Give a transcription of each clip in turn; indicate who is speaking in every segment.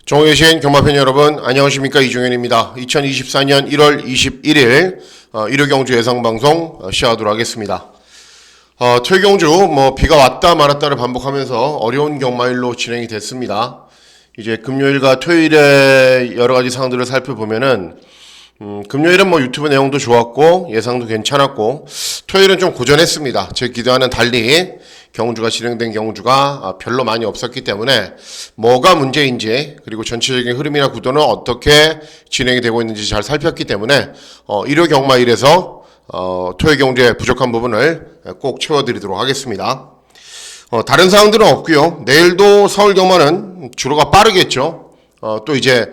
Speaker 1: 전국에 계신 경마팬 여러분 안녕하십니까, 이종현입니다. 2024년 1월 21일 일요경주 예상방송 시작하도록 하겠습니다. 토요경주 비가 왔다 말았다를 반복하면서 어려운 경마일로 진행이 됐습니다. 이제 금요일과 토요일에 여러가지 상황들을 살펴보면은 금요일은 유튜브 내용도 좋았고 예상도 괜찮았고, 토요일은 좀 고전했습니다. 제 기대와는 달리 경주가 진행된 경주가 별로 많이 없었기 때문에 뭐가 문제인지, 그리고 전체적인 흐름이나 구도는 어떻게 진행이 되고 있는지 잘 살폈기 때문에 일요 경마일에서 토요 경주의 부족한 부분을 꼭 채워드리도록 하겠습니다. 다른 사항들은 없고요. 내일도 서울 경마는 주로가 빠르겠죠. 또 이제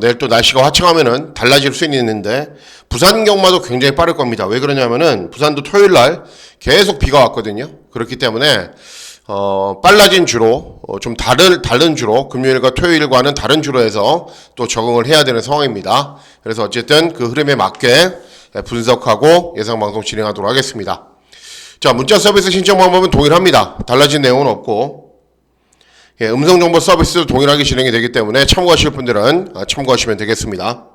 Speaker 1: 내일 또 날씨가 화창하면은 달라질 수 있는데, 부산 경마도 굉장히 빠를 겁니다. 왜 그러냐면은 부산도 토요일 날 계속 비가 왔거든요. 그렇기 때문에 빨라진 주로 좀 다른 주로, 금요일과 토요일과는 다른 주로 해서 또 적응을 해야 되는 상황입니다. 그래서 어쨌든 그 흐름에 맞게 분석하고 예상 방송 진행하도록 하겠습니다. 자, 문자 서비스 신청 방법은 동일합니다. 달라진 내용은 없고, 음성정보 서비스도 동일하게 진행이 되기 때문에 참고하실 분들은 참고하시면 되겠습니다.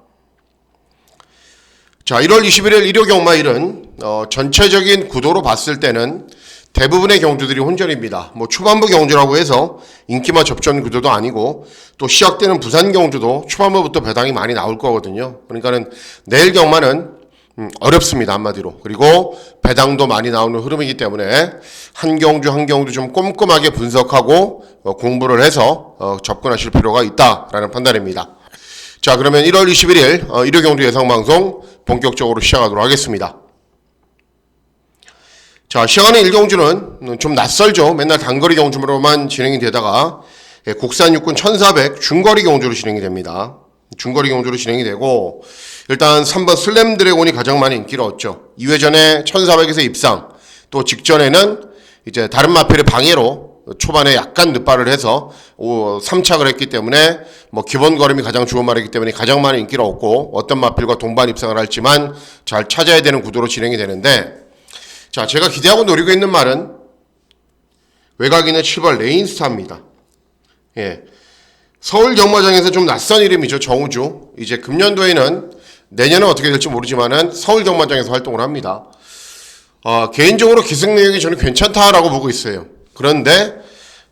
Speaker 1: 자, 1월 21일 일요 경마일은 전체적인 구도로 봤을 때는 대부분의 경주들이 혼전입니다. 초반부 경주라고 해서 인기마 접전 구도도 아니고, 또 시작되는 부산 경주도 초반부부터 배당이 많이 나올 거거든요. 그러니까는 내일 경마는 어렵습니다, 한마디로. 그리고 배당도 많이 나오는 흐름이기 때문에 한 경주 한 경주 좀 꼼꼼하게 분석하고 공부를 해서 접근하실 필요가 있다라는 판단입니다. 자, 그러면 1월 21일 일요 경주 예상 방송 본격적으로 시작하도록 하겠습니다. 자, 시작하는 일경주는 좀 낯설죠. 맨날 단거리 경주로만 진행이 되다가 국산 육군 1400 중거리 경주로 진행이 됩니다. 중거리 경주로 진행이 되고, 일단 3번 슬램 드래곤이 가장 많이 인기를 얻죠. 2회전에 1400에서 입상, 또 직전에는 이제 다른 마필의 방해로 초반에 약간 늦발을 해서 3착을 했기 때문에 기본 걸음이 가장 좋은 말이기 때문에 가장 많이 인기를 얻고, 어떤 마필과 동반 입상을 할지만 잘 찾아야 되는 구도로 진행이 되는데, 자, 제가 기대하고 노리고 있는 말은 외곽인의 7번 레인스타입니다. 서울 경마장에서 좀 낯선 이름이죠. 정우주. 이제 금년도에는, 내년은 어떻게 될지 모르지만은 서울 경마장에서 활동을 합니다. 개인적으로 기승 능력이 저는 괜찮다라고 보고 있어요. 그런데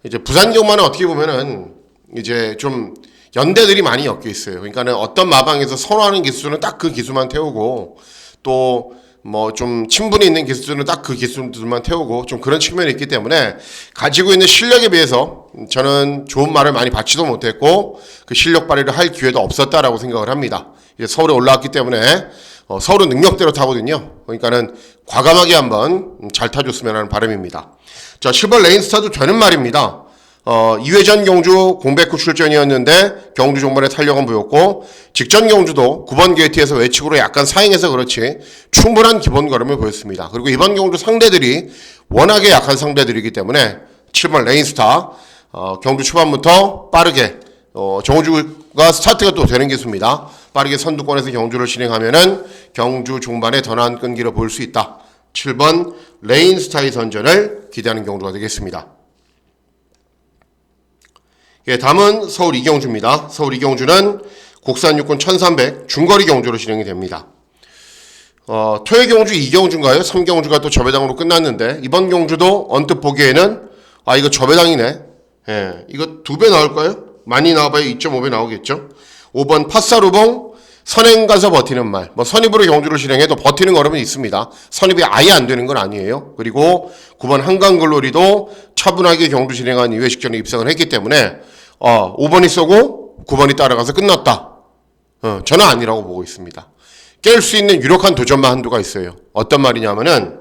Speaker 1: 이제 부산 경마는 어떻게 보면은 이제 좀 연대들이 많이 엮여 있어요. 그러니까는 어떤 마방에서 선호하는 기수는 딱 그 기수만 태우고, 또 좀 친분이 있는 기수들은 딱 그 기수들만 태우고, 좀 그런 측면이 있기 때문에 가지고 있는 실력에 비해서 저는 좋은 말을 많이 받지도 못했고, 그 실력 발휘를 할 기회도 없었다라고 생각을 합니다. 이제 서울에 올라왔기 때문에 서울은 능력대로 타거든요. 그러니까는 과감하게 한번 잘 타줬으면 하는 바람입니다. 자, 7번 레인스타도 되는 말입니다. 2회전 경주 공백후 출전이었는데 경주 종반에 탄력은 보였고, 직전 경주도 9번 게이트에서 외측으로 약간 사행해서 그렇지 충분한 기본 걸음을 보였습니다. 그리고 이번 경주 상대들이 워낙에 약한 상대들이기 때문에 7번 레인스타 경주 초반부터 빠르게 정우주가 스타트가 또 되는 기수입니다. 빠르게 선두권에서 경주를 진행하면은 경주 중반에 더 나은 끈기를 볼 수 있다. 7번 레인스타의 선전을 기대하는 경주가 되겠습니다. 다음은 서울 이경주입니다. 서울 이경주는 국산 육군 1300 중거리 경주로 진행이 됩니다. 토요 경주 2경주인가요? 3경주가 또 저배당으로 끝났는데, 이번 경주도 언뜻 보기에는 이거 저배당이네. 이거 2배 나올까요? 많이 나와봐야 2.5배 나오겠죠. 5번 팥사루봉 선행 가서 버티는 말. 선입으로 경주를 진행해도 버티는 걸음은 있습니다. 선입이 아예 안 되는 건 아니에요. 그리고 9번 한강글로리도 차분하게 경주 진행한 이후에 직전에 입상을 했기 때문에 5번이 쏘고 9번이 따라가서 끝났다. 저는 아니라고 보고 있습니다. 깰 수 있는 유력한 도전만 한두가 있어요. 어떤 말이냐면은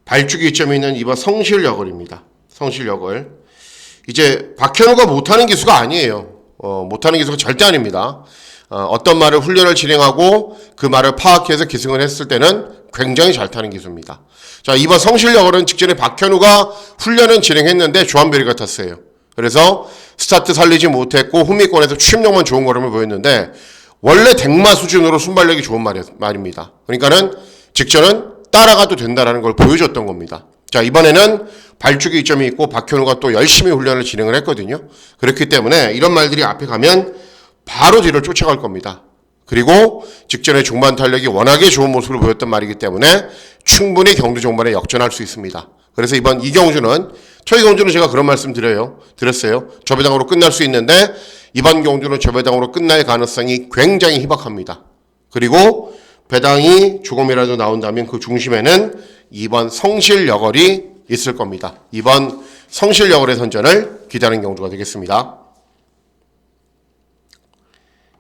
Speaker 1: 발주기 이점이 있는 2번 성실여걸입니다. 성실여걸. 이제 박현우가 못하는 기수가 아니에요. 못하는 기수가 절대 아닙니다. 어떤 말을 훈련을 진행하고 그 말을 파악해서 기승을 했을 때는 굉장히 잘 타는 기수입니다. 자, 2번 성실여걸은 직전에 박현우가 훈련은 진행했는데 조한별이 같았어요. 그래서 스타트 살리지 못했고 후미권에서 추임력만 좋은 걸음을 보였는데, 원래 댕마 수준으로 순발력이 좋은 말입니다. 그러니까는 직전은 따라가도 된다라는 걸 보여줬던 겁니다. 자, 이번에는 발주기 이점이 있고 박현우가 또 열심히 훈련을 진행을 했거든요. 그렇기 때문에 이런 말들이 앞에 가면 바로 뒤를 쫓아갈 겁니다. 그리고 직전에 중반 탄력이 워낙에 좋은 모습을 보였던 말이기 때문에 충분히 경주 종반에 역전할 수 있습니다. 그래서 이번 이경주는, 초이 경주는 제가 그런 말씀 드렸어요. 저배당으로 끝날 수 있는데 이번 경주는 저배당으로 끝날 가능성이 굉장히 희박합니다. 그리고 배당이 조금이라도 나온다면 그 중심에는 2번 성실여걸이 있을 겁니다. 2번 성실여걸의 선전을 기다리는 경주가 되겠습니다.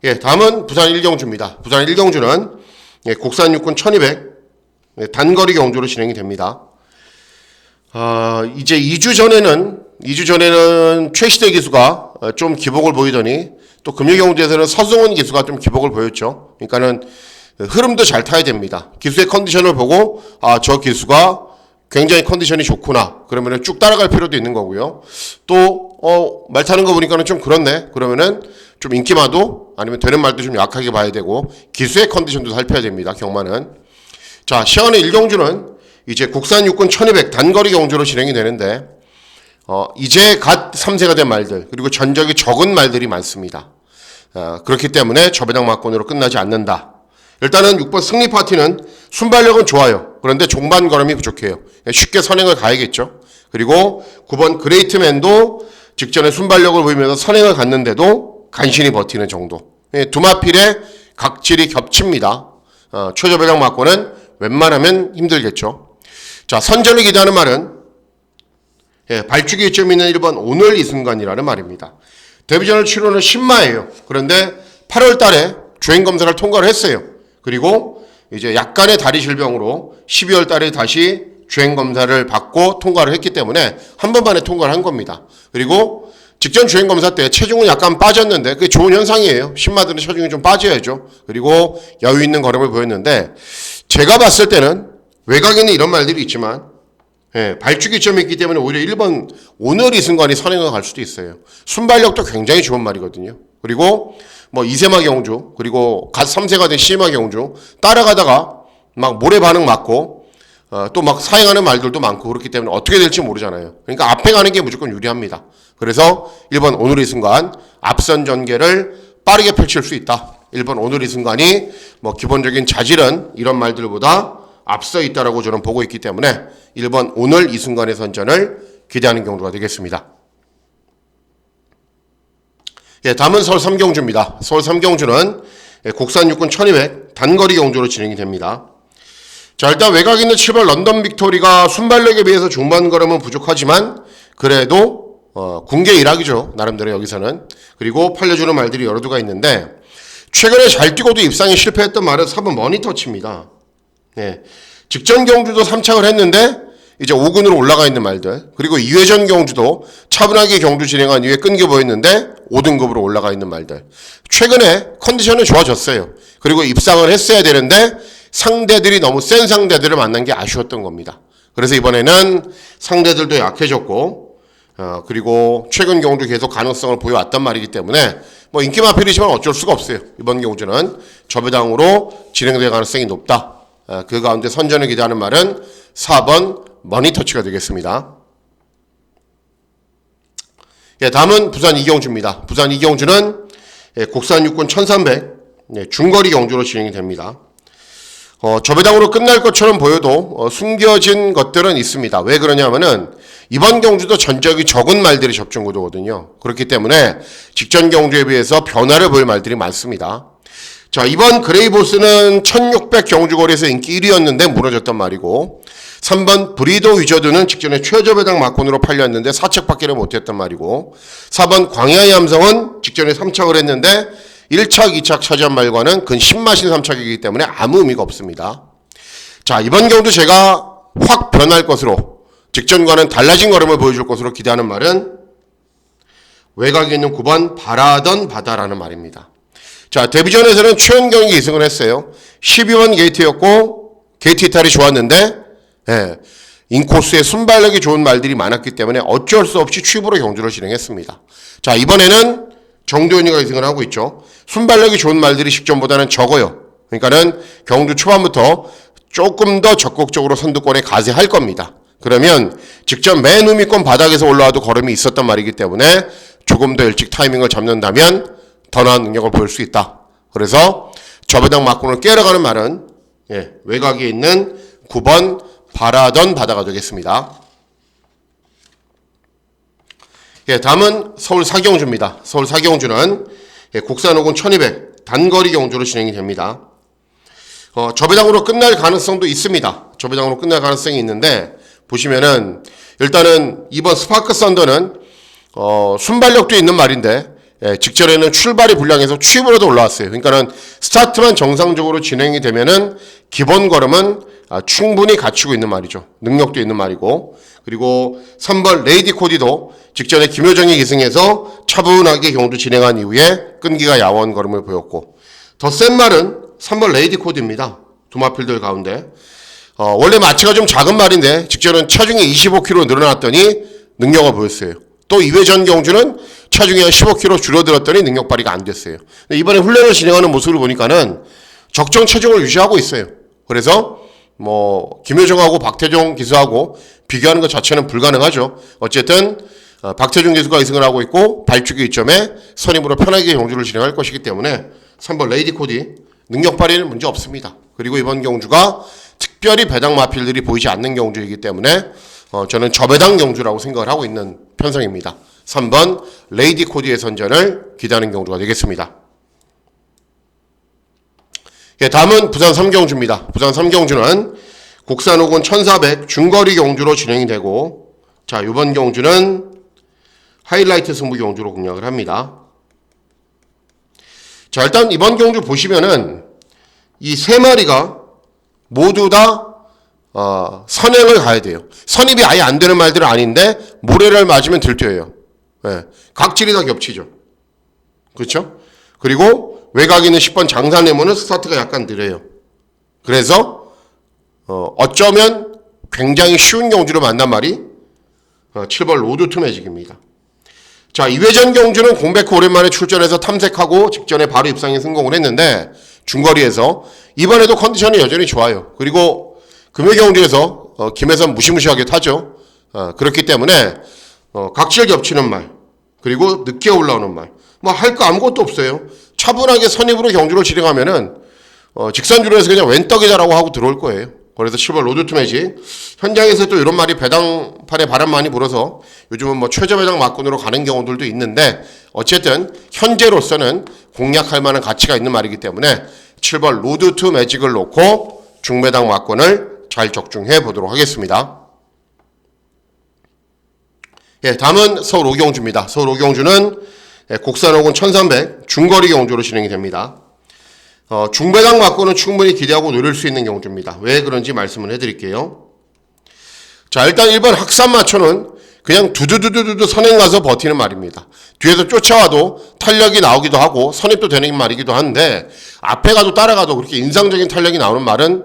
Speaker 1: 예, 다음은 부산 1경주입니다. 부산 1경주는 국산 육군 1200 단거리 경주로 진행이 됩니다. 이제 2주 전에는 최시대 기수가 좀 기복을 보이더니 또 금요경주에서는 서승원 기수가 좀 기복을 보였죠. 그러니까는 흐름도 잘 타야 됩니다. 기수의 컨디션을 보고 저 기수가 굉장히 컨디션이 좋구나. 그러면은 쭉 따라갈 필요도 있는 거고요. 또 말 타는 거 보니까는 좀 그렇네. 그러면은 좀 인기마도 아니면 되는 말도 좀 약하게 봐야 되고 기수의 컨디션도 살펴야 됩니다. 경마는. 자, 시간의 1경주는 이제 국산 육군 1200 단거리 경주로 진행이 되는데 이제 갓 3세가 된 말들 그리고 전적이 적은 말들이 많습니다. 그렇기 때문에 저배당 막권으로 끝나지 않는다. 일단은 6번 승리 파티는 순발력은 좋아요. 그런데 종반 걸음이 부족해요. 쉽게 선행을 가야겠죠. 그리고 9번 그레이트맨도 직전에 순발력을 보이면서 선행을 갔는데도 간신히 버티는 정도. 두마필의 각질이 겹칩니다. 최저배당 막권은 웬만하면 힘들겠죠. 자, 선전을 기대하는 말은 발주기 이점이 있는 1번 오늘 이 순간이라는 말입니다. 데뷔전을 치르는 신마예요. 그런데 8월 달에 주행검사를 통과를 했어요. 그리고 이제 약간의 다리 질병으로 12월 달에 다시 주행검사를 받고 통과를 했기 때문에 한 번 만에 통과를 한 겁니다. 그리고 직전 주행검사 때 체중은 약간 빠졌는데 그게 좋은 현상이에요. 신마들은 체중이 좀 빠져야죠. 그리고 여유 있는 걸음을 보였는데 제가 봤을 때는 외곽에는 이런 말들이 있지만 발주기 점이 있기 때문에 오히려 1번 오늘 이 순간이 선행을 갈 수도 있어요. 순발력도 굉장히 좋은 말이거든요. 그리고 뭐 2세마 경주 그리고 갓 3세가 된 시마 경주 따라가다가 막 모래 반응 맞고 또 막 사행하는 말들도 많고 그렇기 때문에 어떻게 될지 모르잖아요. 그러니까 앞에 가는 게 무조건 유리합니다. 그래서 1번 오늘 이 순간 앞선 전개를 빠르게 펼칠 수 있다. 1번 오늘 이 순간이 뭐 기본적인 자질은 이런 말들보다 앞서 있다라고 저는 보고 있기 때문에 1번 오늘 이 순간의 선전을 기대하는 경주가 되겠습니다. 예, 다음은 서울 3경주입니다. 서울 3경주는 국산 육군 1200 단거리 경주로 진행이 됩니다. 자, 일단 외곽 있는 7번 런던 빅토리가 순발력에 비해서 중반 걸음은 부족하지만 그래도 군계 일학이죠. 나름대로 여기서는. 그리고 팔려주는 말들이 여러 두가 있는데 최근에 잘 뛰고도 입상에 실패했던 말은 4번 머니터치입니다. 예, 직전 경주도 3착을 했는데 이제 5군으로 올라가 있는 말들 그리고 2회전 경주도 차분하게 경주 진행한 이후에 끊겨 보였는데 5등급으로 올라가 있는 말들 최근에 컨디션은 좋아졌어요. 그리고 입상을 했어야 되는데 상대들이 너무 센 상대들을 만난 게 아쉬웠던 겁니다. 그래서 이번에는 상대들도 약해졌고 그리고 최근 경주 계속 가능성을 보여왔단 말이기 때문에 뭐 인기 마필이지만 어쩔 수가 없어요. 이번 경주는 저배당으로 진행될 가능성이 높다. 그 가운데 선전을 기대하는 말은 4번 머니터치가 되겠습니다. 예, 다음은 부산 이경주입니다. 부산 이경주는 국산 육군 1300 중거리 경주로 진행이 됩니다. 저배당으로 끝날 것처럼 보여도 숨겨진 것들은 있습니다. 왜 그러냐면은 이번 경주도 전적이 적은 말들이 접종 구도거든요. 그렇기 때문에 직전 경주에 비해서 변화를 보일 말들이 많습니다. 자, 이번 그레이보스는 1600 경주거리에서 인기 1위였는데 무너졌단 말이고 3번 브리더 위저드는 직전에 최저배당 막권으로 팔렸는데 4착밖에는 못했단 말이고 4번 광야의 함성은 직전에 3착을 했는데 1착, 2착 차지한 말과는 근 10마신 3착이기 때문에 아무 의미가 없습니다. 자, 이번 경주 제가 확 변할 것으로 직전과는 달라진 걸음을 보여줄 것으로 기대하는 말은 외곽에 있는 9번 바라던 바다라는 말입니다. 자, 데뷔전에서는 최은경이 2승을 했어요. 12번 게이트였고 게이트 이탈이 좋았는데 인코스에 순발력이 좋은 말들이 많았기 때문에 어쩔 수 없이 취부로 경주를 진행했습니다. 자, 이번에는 정도현이가 2승을 하고 있죠. 순발력이 좋은 말들이 직전보다는 적어요. 그러니까는 경주 초반부터 조금 더 적극적으로 선두권에 가세할 겁니다. 그러면 직전 맨 우미권 바닥에서 올라와도 걸음이 있었단 말이기 때문에 조금 더 일찍 타이밍을 잡는다면 더 나은 능력을 보일 수 있다. 그래서 저배당 막군을 깨러가는 말은 외곽에 있는 9번 바라던 바다가 되겠습니다. 다음은 서울 사경주입니다. 서울 사경주는 국산 호군 1200 단거리 경주로 진행이 됩니다. 저배당으로 끝날 가능성도 있습니다. 저배당으로 끝날 가능성이 있는데 보시면은 일단은 이번 스파크 썬더는 순발력도 있는 말인데 직전에는 출발이 불량해서 취입으로도 올라왔어요. 그러니까는 스타트만 정상적으로 진행이 되면은 기본 걸음은 충분히 갖추고 있는 말이죠. 능력도 있는 말이고, 그리고 3번 레이디 코디도 직전에 김효정이 기승해서 차분하게 경주 진행한 이후에 끈기가 야원 걸음을 보였고, 더 센 말은 3번 레이디 코디입니다. 두마필들 가운데 원래 마치가 좀 작은 말인데 직전은 차중에 25kg 늘어났더니 능력을 보였어요. 또 2회 전 경주는 차중에 15kg 줄어들었더니 능력 발휘가 안 됐어요. 근데 이번에 훈련을 진행하는 모습을 보니까는 적정 체중을 유지하고 있어요. 그래서 김효정하고 박태종 기수하고 비교하는 것 자체는 불가능하죠. 어쨌든 박태종 기수가 2승을 하고 있고 발주기 이점에 선임으로 편하게 경주를 진행할 것이기 때문에 3번 레이디 코디 능력 발휘는 문제 없습니다. 그리고 이번 경주가 특별히 배당 마필들이 보이지 않는 경주이기 때문에 저는 저배당 경주라고 생각을 하고 있는 편성입니다. 3번 레이디 코디의 선전을 기대하는 경주가 되겠습니다. 다음은 부산 3경주입니다. 부산 3경주는 국산 호군 1400 중거리 경주로 진행이 되고, 자, 이번 경주는 하이라이트 승부 경주로 공략을 합니다. 자, 일단 이번 경주 보시면은 이 세 마리가 모두 다 선행을 가야 돼요. 선입이 아예 안 되는 말들은 아닌데 모래를 맞으면 들뛰어요. 각질이 다 겹치죠. 그렇죠? 그리고 외곽에 있는 10번 장사네모는 스타트가 약간 느려요. 그래서 어쩌면 굉장히 쉬운 경주를 만난 말이 7번 로드 투 매직입니다. 자, 2회전 경주는 공백 후 오랜만에 출전해서 탐색하고 직전에 바로 입상에 성공을 했는데 중거리에서 이번에도 컨디션이 여전히 좋아요. 그리고 금요 경주에서 김혜선 무시무시하게 타죠. 그렇기 때문에 각질 겹치는 말, 그리고 늦게 올라오는 말, 할 거 아무것도 없어요. 차분하게 선입으로 경주를 진행하면은 직선주로해서 그냥 웬떡이다라고 하고 들어올 거예요. 그래서 7번 로드 투 매직. 현장에서 또 이런 말이 배당판에 바람 많이 불어서 요즘은 최저 배당 막군으로 가는 경우들도 있는데, 어쨌든 현재로서는 공략할 만한 가치가 있는 말이기 때문에 7번 로드 투 매직을 놓고 중배당 막군을 잘 적중해 보도록 하겠습니다. 다음은 서울 오경주입니다. 서울 오경주는 국산 호군 1300 중거리 경주로 진행이 됩니다. 중배당 막고는 충분히 기대하고 노릴 수 있는 경주입니다. 왜 그런지 말씀을 해드릴게요. 자, 일단 1번 학산 마초는 그냥 두두두두두 선행 가서 버티는 말입니다. 뒤에서 쫓아와도 탄력이 나오기도 하고 선입도 되는 말이기도 한데 앞에 가도 따라가도 그렇게 인상적인 탄력이 나오는 말은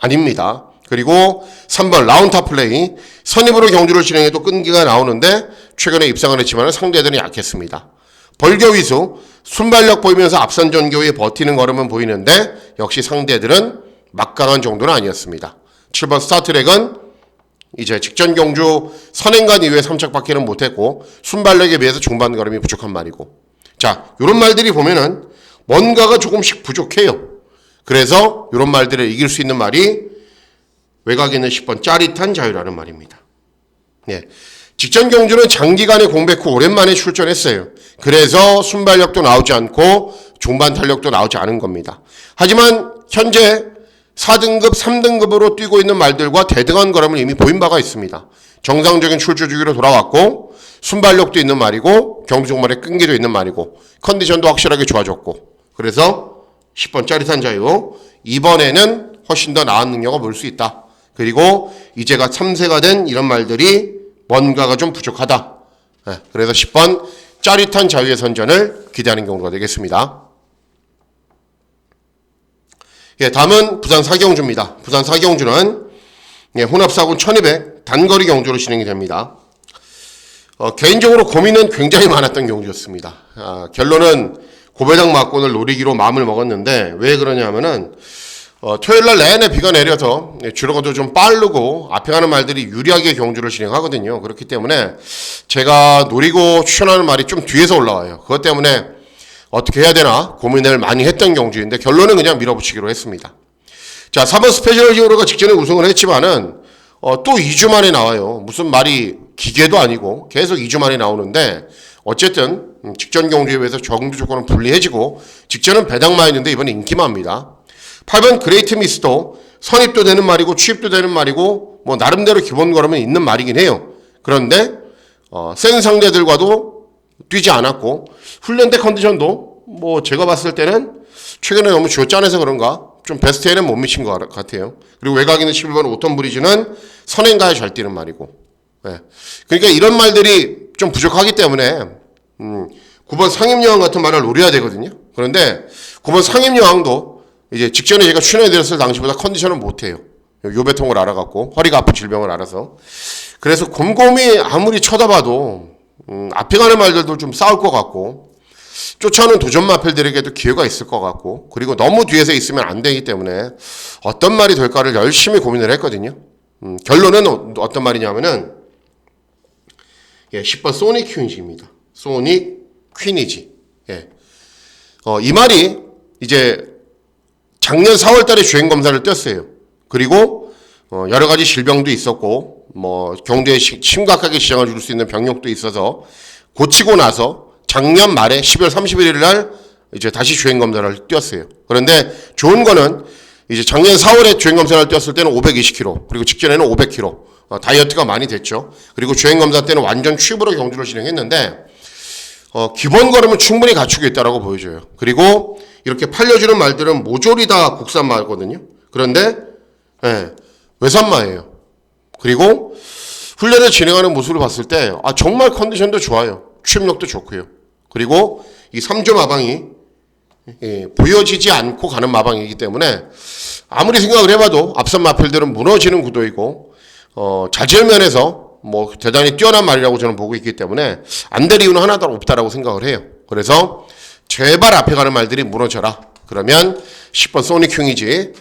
Speaker 1: 아닙니다. 그리고 3번 라운타 플레이. 선입으로 경주를 진행해도 끈기가 나오는데 최근에 입상을 했지만 상대들은 약했습니다. 벌겨위수, 순발력 보이면서 앞선 전교에 버티는 걸음은 보이는데 역시 상대들은 막강한 정도는 아니었습니다. 7번 스타트랙은 이제 직전 경주 선행간 이후에 3착밖에는 못했고 순발력에 비해서 중반 걸음이 부족한 말이고, 자, 이런 말들이 보면은 뭔가가 조금씩 부족해요. 그래서 이런 말들을 이길 수 있는 말이 외곽에 있는 10번 짜릿한 자유라는 말입니다. 직전 경주는 장기간의 공백 후 오랜만에 출전했어요. 그래서 순발력도 나오지 않고 중반 탄력도 나오지 않은 겁니다. 하지만 현재 4등급, 3등급으로 뛰고 있는 말들과 대등한 걸음을 이미 보인 바가 있습니다. 정상적인 출주 주기로 돌아왔고 순발력도 있는 말이고 경주 종말에 끈기도 있는 말이고 컨디션도 확실하게 좋아졌고, 그래서 10번 짜릿한 자유, 이번에는 훨씬 더 나은 능력을 볼 수 있다. 그리고 이제가 3세가 된 이런 말들이 뭔가가 좀 부족하다. 그래서 10번 짜릿한 자유의 선전을 기대하는 경우가 되겠습니다. 다음은 부산 사경주입니다. 부산 사경주는 혼합사군 1200 단거리 경주로 진행이 됩니다. 개인적으로 고민은 굉장히 많았던 경주였습니다. 결론은 고배당 막권을 노리기로 마음을 먹었는데 왜 그러냐면은 토요일 날 내내 비가 내려서 주로가도 좀 빠르고 앞에 가는 말들이 유리하게 경주를 진행하거든요. 그렇기 때문에 제가 노리고 추천하는 말이 좀 뒤에서 올라와요. 그것 때문에 어떻게 해야 되나 고민을 많이 했던 경주인데 결론은 그냥 밀어붙이기로 했습니다. 자, 3번 스페셜 히어로가 직전에 우승을 했지만은 또 2주 만에 나와요. 무슨 말이 기계도 아니고 계속 2주 만에 나오는데 어쨌든 직전 경주에 비해서 경주 조건은 불리해지고 직전은 배당마였는데 이번에 인기마입니다. 8번 그레이트 미스도 선입도 되는 말이고 취입도 되는 말이고 뭐 나름대로 기본 걸음은 있는 말이긴 해요. 그런데 센 상대들과도 뛰지 않았고 훈련 때 컨디션도 뭐 제가 봤을 때는 최근에 너무 쥐어짜내서 그런가 좀 베스트에는 못 미친 것 같아요. 그리고 외곽에 있는 11번 오턴 브리즈는 선행가에 잘 뛰는 말이고 네. 그러니까 이런 말들이 좀 부족하기 때문에 9번 상임여왕 같은 말을 노려야 되거든요. 그런데 9번 상임여왕도 이제 직전에 제가 출연해드렸을 당시보다 컨디션은 못해요. 요배통을 알아갖고 허리가 아픈 질병을 알아서 그래서 곰곰이 아무리 쳐다봐도 앞에 가는 말들도 좀 싸울 것 같고 쫓아오는 도전 마필들에게도 기회가 있을 것 같고 그리고 너무 뒤에서 있으면 안 되기 때문에 어떤 말이 될까를 열심히 고민을 했거든요. 결론은 어떤 말이냐면은 10번 소닉 퀸이지입니다. 소닉 퀸이지. 예. 이 말이 이제 작년 4월 달에 주행 검사를 떴어요. 그리고 여러 가지 질병도 있었고 뭐 경주에 심각하게 지장을 줄 수 있는 병력도 있어서 고치고 나서 작년 말에 12월 31일 날 이제 다시 주행 검사를 뛰었어요. 그런데 좋은 거는 이제 작년 4월에 주행 검사를 뛰었을 때는 520km, 그리고 직전에는 500km. 다이어트가 많이 됐죠. 그리고 주행 검사 때는 완전 취입으로 경주를 진행했는데 기본 걸음은 충분히 갖추고 있다라고 보여져요. 그리고 이렇게 팔려주는 말들은 모조리 다 국산 말거든요. 그런데 외산마예요. 그리고 훈련을 진행하는 모습을 봤을 때 정말 컨디션도 좋아요. 취입력도 좋고요. 그리고 이 3조 마방이 보여지지 않고 가는 마방이기 때문에 아무리 생각을 해봐도 앞선 마필들은 무너지는 구도이고 자질 면에서 뭐 대단히 뛰어난 말이라고 저는 보고 있기 때문에 안 될 이유는 하나도 없다라고 생각을 해요. 그래서 제발 앞에 가는 말들이 무너져라. 그러면 10번 소닉 흉이지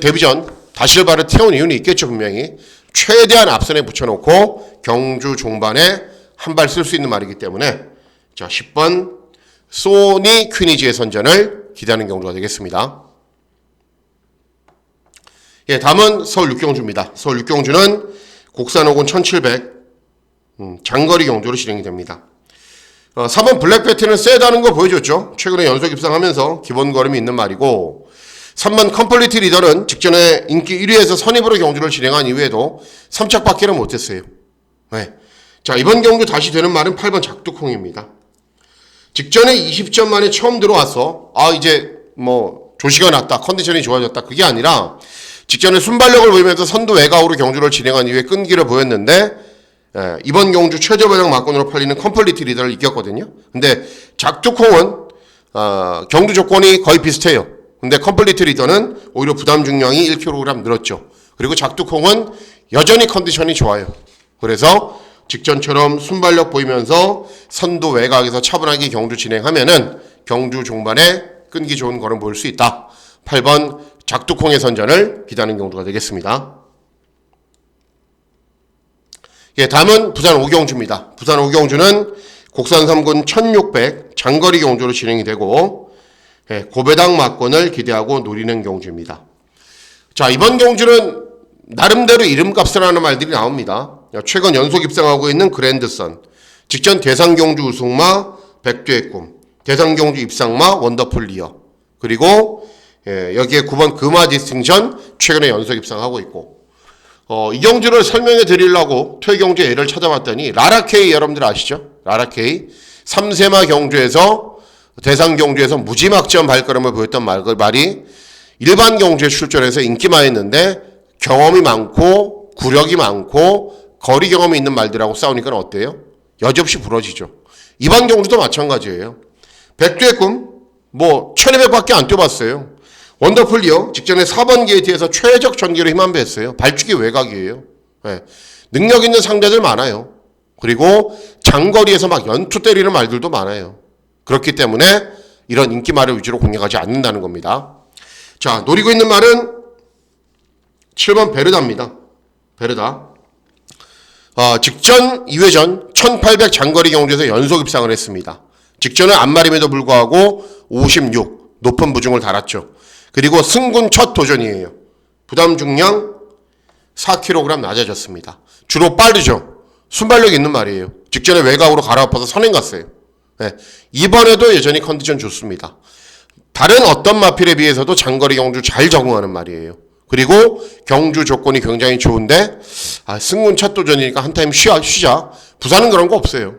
Speaker 1: 데뷔전 다실바를 태운 이유는 있겠죠. 분명히 최대한 앞선에 붙여놓고 경주 종반에 한 발 쓸 수 있는 말이기 때문에 자 10번 소니 퀸이지의 선전을 기대하는 경주가 되겠습니다. 예, 다음은 서울 육경주입니다. 서울 육경주는 곡산호군 1700 장거리 경주로 진행이 됩니다. 3번 블랙배트는 세다는 거 보여줬죠. 최근에 연속 입상하면서 기본 걸음이 있는 말이고 3번 컴플리트 리더는 직전에 인기 1위에서 선입으로 경주를 진행한 이후에도 3착밖에는 못했어요. 네. 자, 이번 경주 다시 되는 말은 8번 작두콩입니다. 직전에 20점 만에 처음 들어와서 이제 뭐 조시가 났다, 컨디션이 좋아졌다, 그게 아니라 직전에 순발력을 보이면서 선두 외곽으로 경주를 진행한 이후에 끈기를 보였는데 이번 경주 최저배당 막권으로 팔리는 컴플리트 리더를 이겼거든요. 근데 작두콩은 경주 조건이 거의 비슷해요. 근데 컴플리트 리더는 오히려 부담 중량이 1kg 늘었죠. 그리고 작두콩은 여전히 컨디션이 좋아요. 그래서 직전처럼 순발력 보이면서 선두 외곽에서 차분하게 경주 진행하면은 경주 종반에 끈기 좋은 걸음 보일 수 있다. 8번 작두콩의 선전을 기대하는 경주가 되겠습니다. 예, 다음은 부산 오경주입니다. 부산 오경주는 곡산 3군 1600 장거리 경주로 진행이 되고 고배당 막권을 기대하고 노리는 경주입니다. 자, 이번 경주는 나름대로 이름값을 하는 말들이 나옵니다. 최근 연속 입상하고 있는 그랜드선, 직전 대상경주 우승마 백두의 꿈, 대상경주 입상마 원더풀 리어, 그리고 여기에 9번 금화 디스팅션 최근에 연속 입상하고 있고 이 경주를 설명해 드리려고 토요경주 A를 찾아봤더니 라라케이 여러분들 아시죠? 라라케이 3세마 경주에서 대상경주에서 무지막지한 발걸음을 보였던 말이 일반 경주에 출전해서 인기마였는데 경험이 많고 구력이 많고 거리 경험이 있는 말들하고 싸우니까 어때요? 여지없이 부러지죠. 이번 경주도 마찬가지예요. 백두의 꿈, 1200밖에 안 뛰어봤어요. 원더풀 리어, 직전에 4번 게이트에서 최적 전기로 힘 안 뺐어요. 발축이 외곽이에요. 네. 능력 있는 상대들 많아요. 그리고 장거리에서 막 연투 때리는 말들도 많아요. 그렇기 때문에 이런 인기말을 위주로 공략하지 않는다는 겁니다. 자, 노리고 있는 말은 7번 베르다입니다. 베르다. 직전 2회전 1800 장거리 경주에서 연속 입상을 했습니다. 직전은 안말임에도 불구하고 56 높은 부중을 달았죠. 그리고 승군 첫 도전이에요. 부담 중량 4kg 낮아졌습니다. 주로 빠르죠. 순발력 있는 말이에요. 직전에 외곽으로 갈아엎어서 선행 갔어요. 네. 이번에도 여전히 컨디션 좋습니다. 다른 어떤 마필에 비해서도 장거리 경주 잘 적응하는 말이에요. 그리고 경주 조건이 굉장히 좋은데 승군 첫 도전이니까 한 타임 쉬자. 부산은 그런 거 없어요.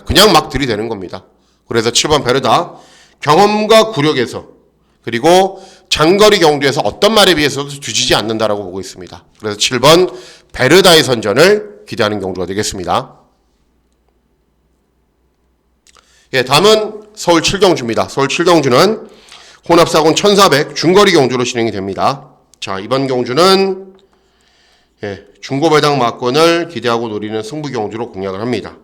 Speaker 1: 그냥 막 들이대는 겁니다. 그래서 7번 베르다 경험과 구력에서 그리고 장거리 경주에서 어떤 말에 비해서도 뒤지지 않는다라고 보고 있습니다. 그래서 7번 베르다의 선전을 기대하는 경주가 되겠습니다. 예, 다음은 서울 7경주입니다. 서울 7경주는 혼합사군 1400 중거리 경주로 진행이 됩니다. 자, 이번 경주는 중고배당 막권을 기대하고 노리는 승부 경주로 공략을 합니다.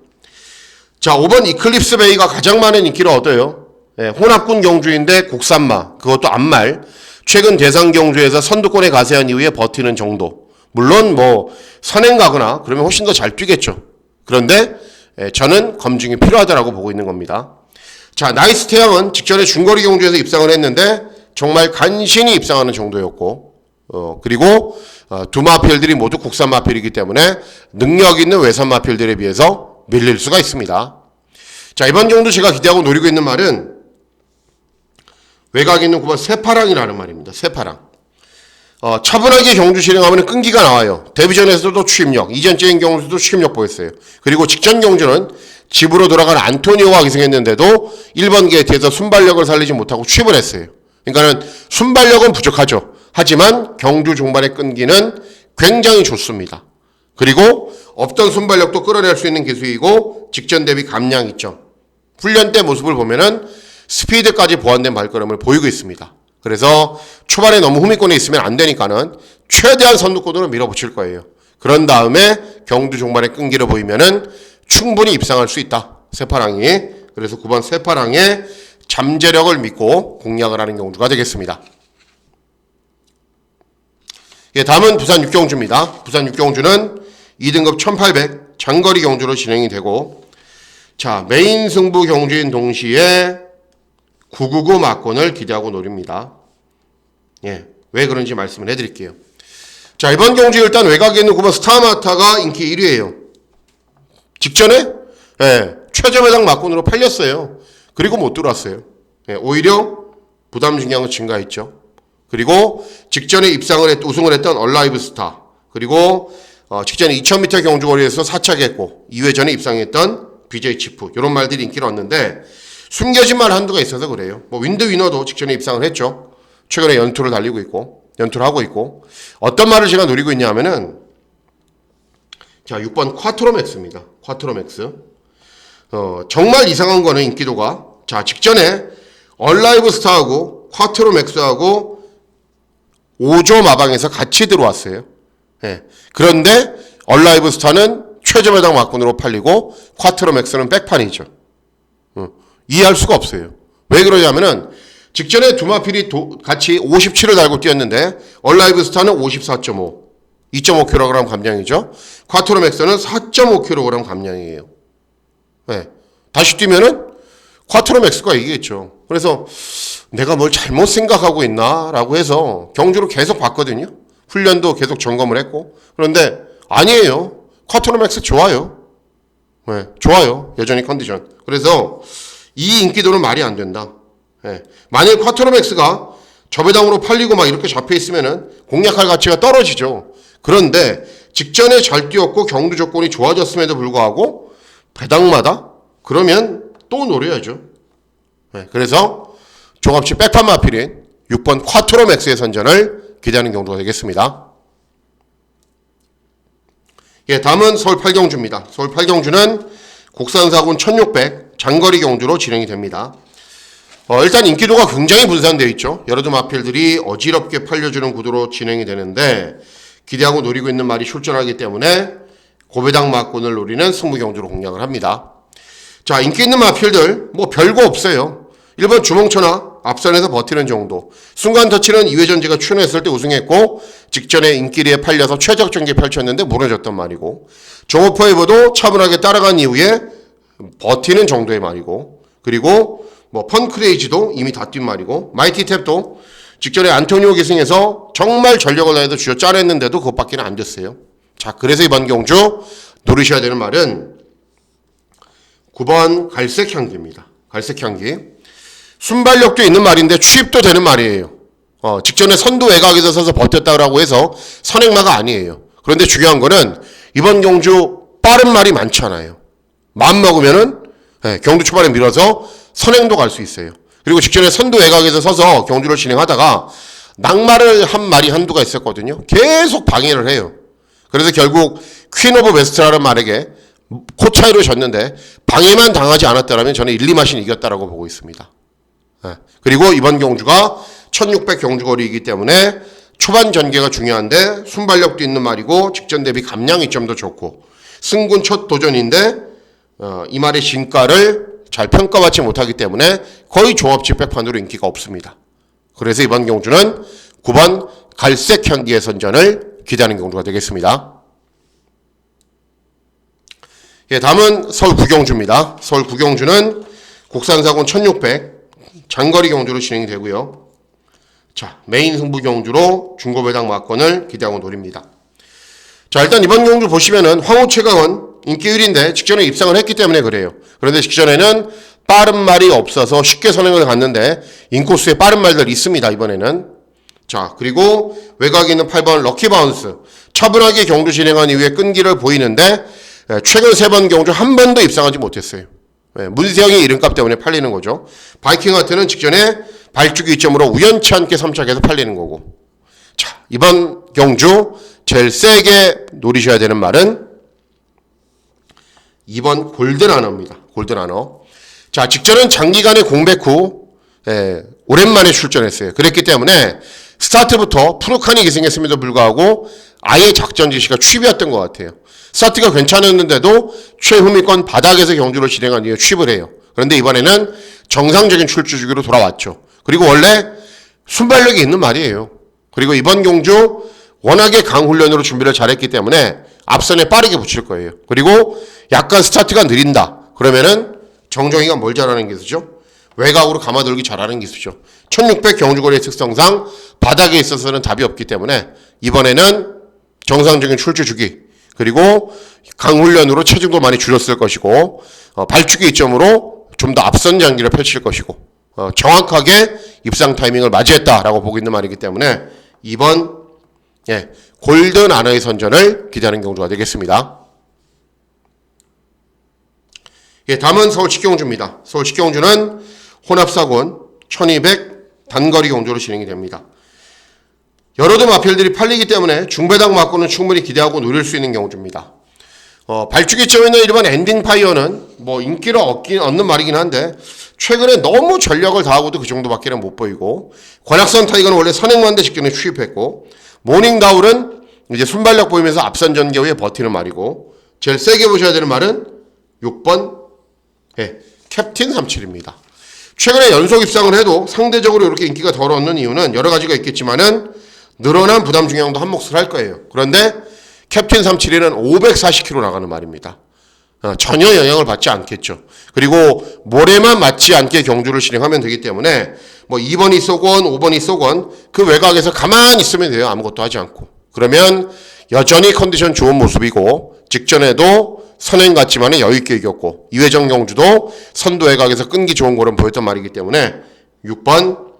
Speaker 1: 자, 5번 이클립스 베이가 가장 많은 인기를 얻어요. 혼합군 경주인데 국산마, 그것도 안말. 최근 대상 경주에서 선두권에 가세한 이후에 버티는 정도. 물론 선행 가거나 그러면 훨씬 더 잘 뛰겠죠. 그런데 저는 검증이 필요하다라고 보고 있는 겁니다. 자, 나이스 태양은 직전에 중거리 경주에서 입상을 했는데 정말 간신히 입상하는 정도였고 그리고 두 마필들이 모두 국산 마필이기 때문에 능력 있는 외산 마필들에 비해서 밀릴 수가 있습니다. 자, 이번 경주 제가 기대하고 노리고 있는 말은 외곽에 있는 9번 새파랑이라는 말입니다. 새파랑. 차분하게 경주 진행하면 끈기가 나와요. 데뷔전에서도 추임력, 이전 째인 경주도 추임력 보였어요. 그리고 직전 경주는 집으로 돌아간 안토니오가 기승했는데도 1번 게이트에서 순발력을 살리지 못하고 취입을 했어요. 그러니까는 순발력은 부족하죠. 하지만 경주 종반의 끈기는 굉장히 좋습니다. 그리고 없던 순발력도 끌어낼 수 있는 기수이고 직전 대비 감량 있죠. 훈련 때 모습을 보면은 스피드까지 보완된 발걸음을 보이고 있습니다. 그래서 초반에 너무 후미권에 있으면 안 되니까는 최대한 선두권으로 밀어붙일 거예요. 그런 다음에 경주 종반의 끈기를 보이면은 충분히 입상할 수 있다. 새파랑이. 그래서 9번 새파랑의 잠재력을 믿고 공략을 하는 경주가 되겠습니다. 예, 다음은 부산 6경주입니다. 부산 6경주는 2등급 1800 장거리 경주로 진행이 되고, 자, 메인 승부 경주인 동시에 999 막권을 기대하고 노립니다. 예, 왜 그런지 말씀을 해드릴게요. 자, 이번 경주 일단 외곽에 있는 9번 스타마타가 인기 1위예요. 직전에 최저배당 막권으로 팔렸어요. 그리고 못 들어왔어요. 오히려 부담 중량은 증가했죠. 그리고 직전에 우승을 했던 얼라이브 스타, 그리고 직전에 2000m 경주거리에서 사착했고 2회전에 입상했던 BJ 치프, 이런 말들이 인기를 얻는데 숨겨진 말 한두가 있어서 그래요. 윈드 위너도 직전에 입상을 했죠. 최근에 연투를 하고 있고 어떤 말을 제가 노리고 있냐 하면은, 자, 6번 콰트로맥스입니다. 콰트로맥스. 정말 이상한 거는 인기도가, 자, 직전에 얼라이브 스타하고 콰트로맥스하고 5조 마방에서 같이 들어왔어요. 예. 그런데 얼라이브 스타는 최저배당 막군으로 팔리고 콰트로맥스는 백판이죠. 이해할 수가 없어요. 왜 그러냐면은 직전에 두 마필이 같이 57을 달고 뛰었는데 얼라이브 스타는 54.5, 2.5kg 감량이죠. 콰트로맥스는 4.5kg 감량이에요. 네. 다시 뛰면은 콰트로맥스가 이기겠죠. 그래서 내가 뭘 잘못 생각하고 있나라고 해서 경주를 계속 봤거든요. 훈련도 계속 점검을 했고. 그런데 아니에요. 콰트로맥스 좋아요. 네, 좋아요. 여전히 컨디션. 그래서 이 인기도는 말이 안 된다. 네. 만일 콰트로맥스가 저배당으로 팔리고 막 이렇게 잡혀 있으면은 공략할 가치가 떨어지죠. 그런데 직전에 잘 뛰었고 경주 조건이 좋아졌음에도 불구하고 배당마다 그러면 또 노려야죠. 네. 그래서 종합치 백판 마필인 6번 콰트로맥스의 선전을 기대하는 경주가 되겠습니다. 예, 다음은 서울 8경주입니다. 서울 8경주는 국산사군 1600 장거리 경주로 진행이 됩니다. 일단 인기도가 굉장히 분산되어 있죠. 여러 마필들이 어지럽게 팔려주는 구도로 진행이 되는데 기대하고 노리고 있는 말이 출전하기 때문에 고배당 막군을 노리는 승부 경주로 공략을 합니다. 자, 인기 있는 마필들 별거 없어요. 1번 주몽천하 앞선에서 버티는 정도. 순간 터치는 이회전제가 출연했을 때 우승했고 직전에 인기리에 팔려서 최적 전개 펼쳤는데 무너졌단 말이고, 조모퍼에버도 차분하게 따라간 이후에 버티는 정도의 말이고, 그리고 뭐 펀크레이지도 이미 다 뛴 말이고, 마이티탭도 직전에 안토니오 기승에서 정말 전력을 다해서 쥐어 짜냈는데도 그것밖에 안 됐어요. 자, 그래서 이번 경주 노리셔야 되는 말은 9번 갈색향기입니다. 갈색향기. 순발력도 있는 말인데 취입도 되는 말이에요. 직전에 선두 외곽에서 서서 버텼다고 해서 선행마가 아니에요. 그런데 중요한 거는 이번 경주 빠른 말이 많잖아요. 마음 먹으면은 경주 초반에 밀어서 선행도 갈 수 있어요. 그리고 직전에 선두 외곽에서 서서 경주를 진행하다가 낙마를 한 말이 한두가 있었거든요. 계속 방해를 해요. 그래서 결국 퀸 오브 베스트라는 말에게 코 차이로 졌는데 방해만 당하지 않았다면 저는 1, 2마신 이겼다라고 보고 있습니다. 그리고 이번 경주가 1600 경주거리이기 때문에 초반 전개가 중요한데 순발력도 있는 말이고 직전 대비 감량 이점도 좋고 승군 첫 도전인데 이 말의 진가를 잘 평가받지 못하기 때문에 거의 종합직 백판으로 인기가 없습니다. 그래서 이번 경주는 9번 갈색 향기의 선전을 기대하는 경주가 되겠습니다. 예, 다음은 서울 구경주입니다. 서울 구경주는 국산사군 1600 장거리 경주로 진행이 되고요. 자, 메인 승부 경주로 중고배당 막권을 기대하고 노립니다. 자, 일단 이번 경주 보시면은 황호 최강은 인기 1위인데 직전에 입상을 했기 때문에 그래요. 그런데 직전에는 빠른 말이 없어서 쉽게 선행을 갔는데 인코스에 빠른 말들 있습니다, 이번에는. 자, 그리고 외곽에 있는 8번 럭키바운스. 차분하게 경주 진행한 이후에 끈기를 보이는데 최근 3번 경주 한 번도 입상하지 못했어요. 문세영의 이름값 때문에 팔리는 거죠. 바이킹 하트는 직전에 발주기 이점으로 우연치 않게 3착에서 팔리는 거고. 자, 이번 경주 제일 세게 노리셔야 되는 말은 2번 골든아너입니다. 골든아너. 자, 직전은 장기간의 공백 후 오랜만에 출전했어요. 그랬기 때문에 스타트부터 푸르칸이 기승했음에도 불구하고 아예 작전 지시가 취비였던 것 같아요. 스타트가 괜찮았는데도 최후미권 바닥에서 경주를 진행한 이후에 취입을 해요. 그런데 이번에는 정상적인 출주 주기로 돌아왔죠. 그리고 원래 순발력이 있는 말이에요. 그리고 이번 경주 워낙에 강훈련으로 준비를 잘했기 때문에 앞선에 빠르게 붙일 거예요. 그리고 약간 스타트가 느린다. 그러면은 정정이가 뭘 잘하는 기수죠? 외곽으로 감아들기 잘하는 기수죠. 1600 경주거리의 특성상 바닥에 있어서는 답이 없기 때문에 이번에는 정상적인 출주 주기, 그리고 강훈련으로 체중도 많이 줄였을 것이고 발주기 이점으로 좀 더 앞선 장기를 펼칠 것이고 정확하게 입상 타이밍을 맞이했다라고 보고 있는 말이기 때문에 이번 골든 아너의 선전을 기대하는 경주가 되겠습니다. 예, 다음은 서울 직경주입니다. 서울 직경주는 혼합사군 1200 단거리 경주로 진행이 됩니다. 여러도 마필들이 팔리기 때문에 중배당 맞고는 충분히 기대하고 노릴 수 있는 경주입니다. 발주기점에 있는 일반 엔딩 파이어는 뭐 인기를 얻는 말이긴 한데 최근에 너무 전력을 다하고도 그 정도밖에는 못 보이고, 관악선 타이거는 원래 선행만대 직전에 취입했고, 모닝다울은 이제 순발력 보이면서 앞선 전개 후에 버티는 말이고, 제일 세게 보셔야 되는 말은 6번 캡틴 37입니다. 최근에 연속 입상을 해도 상대적으로 이렇게 인기가 덜 얻는 이유는 여러 가지가 있겠지만은 늘어난 부담 중량도 한 몫을 할 거예요. 그런데 캡틴 37에는 540km 나가는 말입니다. 전혀 영향을 받지 않겠죠. 그리고 모래만 맞지 않게 경주를 진행하면 되기 때문에 뭐 2번이 쏘건 5번이 쏘건 그 외곽에서 가만히 있으면 돼요. 아무것도 하지 않고. 그러면 여전히 컨디션 좋은 모습이고, 직전에도 선행 같지만 여유있게 이겼고, 이회전 경주도 선두 외곽에서 끈기 좋은 거를 보였던 말이기 때문에 6번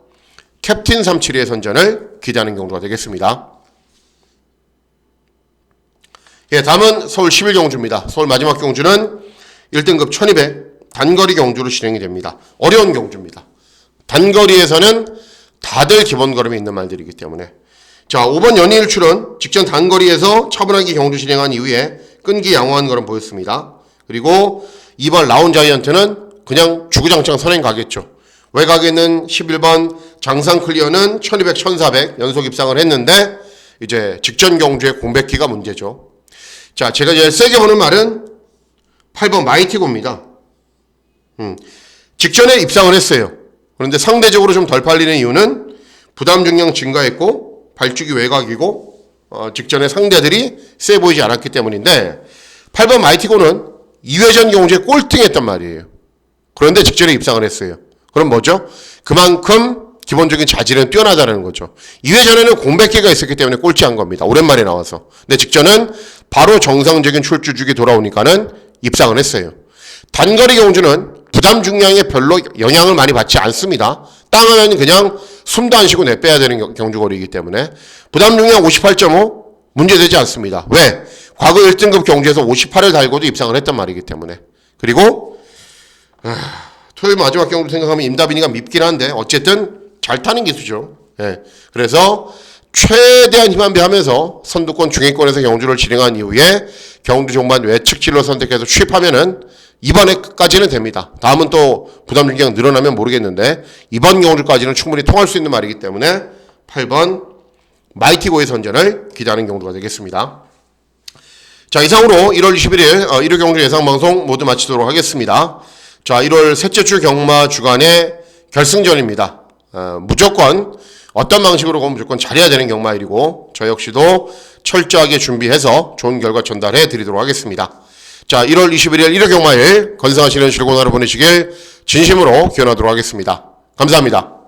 Speaker 1: 캡틴 37의 선전을 기대하는 경주가 되겠습니다. 예, 다음은 서울 11경주입니다. 서울 마지막 경주는 1등급 1200 단거리 경주로 진행이 됩니다. 어려운 경주입니다. 단거리에서는 다들 기본 걸음이 있는 말들이기 때문에. 자, 5번 연이일출은 직전 단거리에서 차분하게 경주 진행한 이후에 끈기 양호한 걸음 보였습니다. 그리고 2번 라운자이언트는 그냥 주구장창 선행 가겠죠. 외곽에 있는 11번 장상 클리어는 1200, 1400 연속 입상을 했는데 이제 직전 경주의 공백기가 문제죠. 자, 제가 제일 세게 보는 말은 8번 마이티고입니다. 직전에 입상을 했어요. 그런데 상대적으로 좀 덜 팔리는 이유는 부담 중량 증가했고 발주기 외곽이고 직전에 상대들이 세 보이지 않았기 때문인데 8번 마이티고는 2회전 경주에 꼴등했단 말이에요. 그런데 직전에 입상을 했어요. 그럼 뭐죠? 그만큼 기본적인 자질은 뛰어나다는 거죠. 2회전에는 공백기가 있었기 때문에 꼴찌한 겁니다. 오랜만에 나와서. 근데 직전은 바로 정상적인 출주죽이 돌아오니까는 입상을 했어요. 단거리 경주는 부담 중량에 별로 영향을 많이 받지 않습니다. 땅하면 그냥 숨도 안 쉬고 내빼야 되는 경주거리이기 때문에 부담 중량 58.5 문제되지 않습니다. 왜? 과거 1등급 경주에서 58을 달고도 입상을 했단 말이기 때문에. 그리고 토요일 마지막 경주 생각하면 임다빈이가 밉긴 한데 어쨌든 잘 타는 기수죠. 예. 그래서 최대한 힘 안배하면서 선두권 중위권에서 경주를 진행한 이후에 경주 종반 외측질로 선택해서 취입하면은 이번에까지는 됩니다. 다음은 또 부담 중량 늘어나면 모르겠는데 이번 경주까지는 충분히 통할 수 있는 말이기 때문에 8번 마이티고의 선전을 기대하는 경주가 되겠습니다. 자, 이상으로 1월 21일 일요 경주 예상방송 모두 마치도록 하겠습니다. 자, 1월 셋째 주 경마 주간의 결승전입니다. 무조건 어떤 방식으로 보면 무조건 잘해야 되는 경마일이고 저 역시도 철저하게 준비해서 좋은 결과 전달해 드리도록 하겠습니다. 자, 1월 21일 일요 경마일 건승하시는 즐거운 하루 보내시길 진심으로 기원하도록 하겠습니다. 감사합니다.